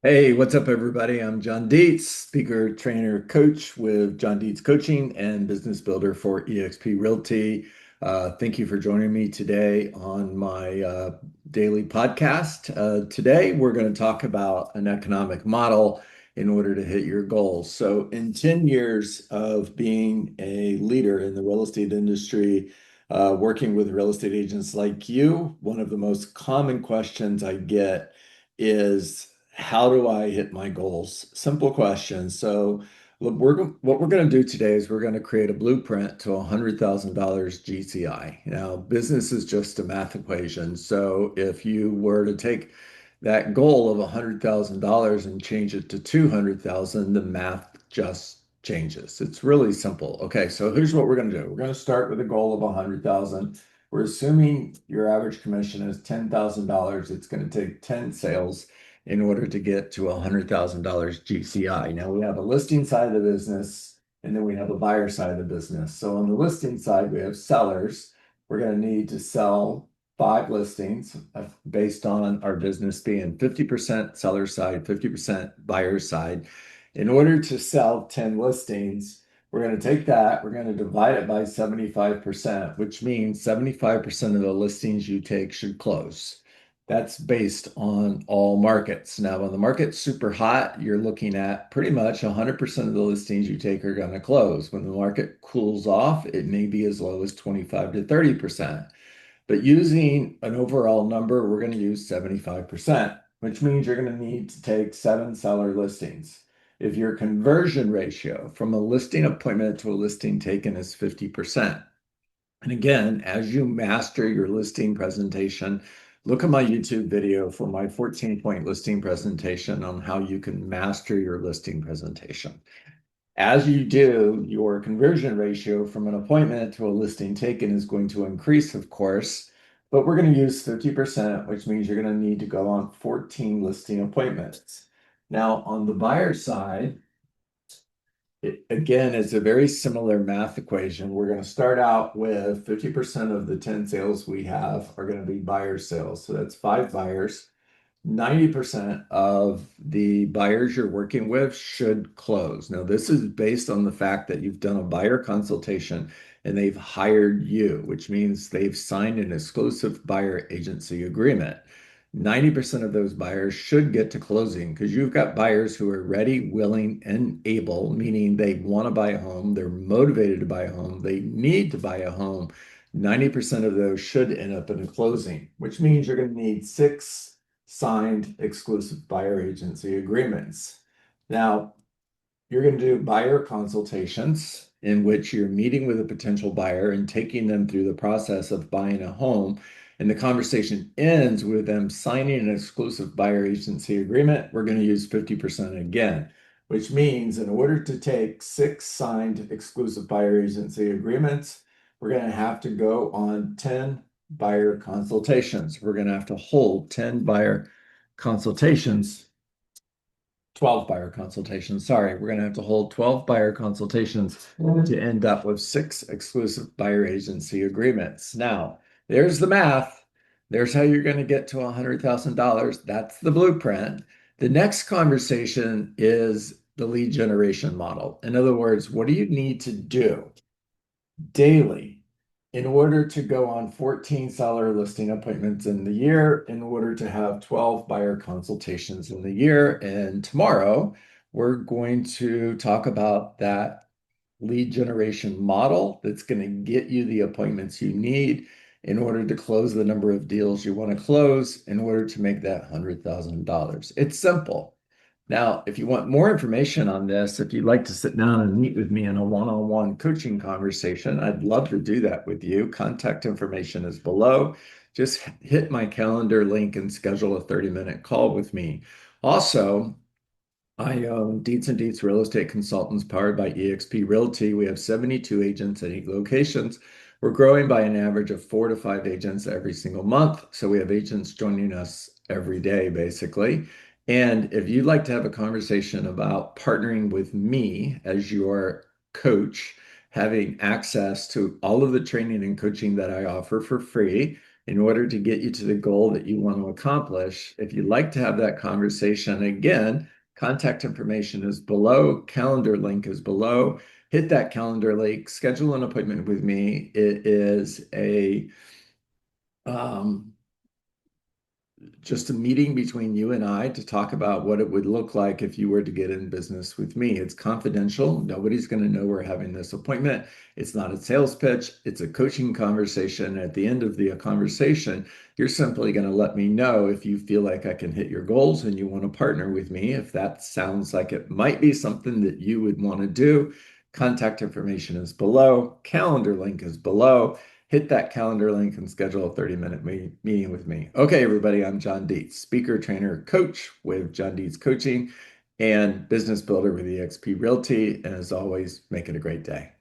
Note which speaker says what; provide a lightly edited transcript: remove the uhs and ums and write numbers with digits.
Speaker 1: Hey, what's up, everybody? I'm John Dietz, speaker, trainer, coach with John Dietz Coaching and business builder for eXp Realty. Thank you for joining me today on my daily podcast. Today, we're going to talk about an economic model in order to hit your goals. So, in 10 years of being a leader in the real estate industry, working with real estate agents like you, one of the most common questions I get is how do I hit my goals? Simple question. So, look, what we're going to do today is we're going to create a blueprint to $100,000 GCI. Now, business is just a math equation. So, if you were to take that goal of $100,000 and change it to 200,000, the math just changes. It's really simple. Okay, so here's what we're going to do. We're going to start with a goal of 100,000. We're assuming your average commission is $10,000. It's going to take 10 sales in order to get to $100,000 GCI. Now we have a listing side of the business and then we have a buyer side of the business. So on the listing side, we have sellers. We're going to need to sell 5 listings based on our business being 50% seller side, 50% buyer side. In order to sell 10 listings, we're going to take that, we're going to divide it by 75%, which means 75% of the listings you take should close. That's based on all markets. Now, when the market's super hot, you're looking at pretty much 100% of the listings you take are going to close. When the market cools off, it may be as low as 25 to 30%. But using an overall number, we're going to use 75%, which means you're going to need to take 7 seller listings. If your conversion ratio from a listing appointment to a listing taken is 50%, and again, as you master your listing presentation, look at my YouTube video for my 14-point listing presentation on how you can master your listing presentation. As you do, your conversion ratio from an appointment to a listing taken is going to increase, of course, but we're going to use 50%, which means you're going to need to go on 14 listing appointments. Now, on the buyer side, again, it's a very similar math equation. We're going to start out with 50% of the 10 sales we have are going to be buyer sales. So that's 5 buyers. 90% of the buyers you're working with should close. Now, this is based on the fact that you've done a buyer consultation and they've hired you, which means they've signed an exclusive buyer agency agreement. 90% of those buyers should get to closing because you've got buyers who are ready, willing, and able, meaning they want to buy a home, they're motivated to buy a home, they need to buy a home. 90% of those should end up in a closing, which means you're going to need 6 signed exclusive buyer agency agreements. Now, you're going to do buyer consultations in which you're meeting with a potential buyer and taking them through the process of buying a home. And the conversation ends with them signing an exclusive buyer agency agreement. We're going to use 50% again, which means in order to take 6 signed exclusive buyer agency agreements, we're going to have to go on 10 buyer consultations. We're going to have to hold 10 buyer consultations 12 buyer consultations. Sorry, we're going to have to hold 12 buyer consultations to end up with 6 exclusive buyer agency agreements. Now, there's the math. There's how you're going to get to $100,000. That's the blueprint. The next conversation is the lead generation model. In other words, what do you need to do daily in order to go on 14 seller listing appointments in the year, in order to have 12 buyer consultations in the year. And tomorrow, we're going to talk about that lead generation model that's going to get you the appointments you need in order to close the number of deals you want to close in order to make that $100,000. It's simple. Now, if you want more information on this, if you'd like to sit down and meet with me in a one-on-one coaching conversation, I'd love to do that with you. Contact information is below. Just hit my calendar link and schedule a 30-minute call with me. Also, I own Dietz and Dietz Real Estate Consultants powered by eXp Realty. We have 72 agents at 8 locations. We're growing by an average of 4 to 5 agents every single month. So we have agents joining us every day, basically. And if you'd like to have a conversation about partnering with me as your coach, having access to all of the training and coaching that I offer for free, in order to get you to the goal that you want to accomplish. If you'd like to have that conversation, again, contact information is below, calendar link is below. Hit that calendar link, schedule an appointment with me. It is um, just a meeting between you and I to talk about what it would look like if you were to get in business with me. It's confidential. Nobody's going to know we're having this appointment. It's not a sales pitch. It's a coaching conversation. At the end of the conversation, you're simply going to let me know if you feel like I can hit your goals and you want to partner with me. If that sounds like it might be something that you would want to do, contact information is below. Calendar link is below. Hit that calendar link and schedule a 30-minute meeting with me. Okay, everybody, I'm John Dietz, speaker, trainer, coach with John Dietz Coaching and business builder with eXp Realty. And as always, make it a great day.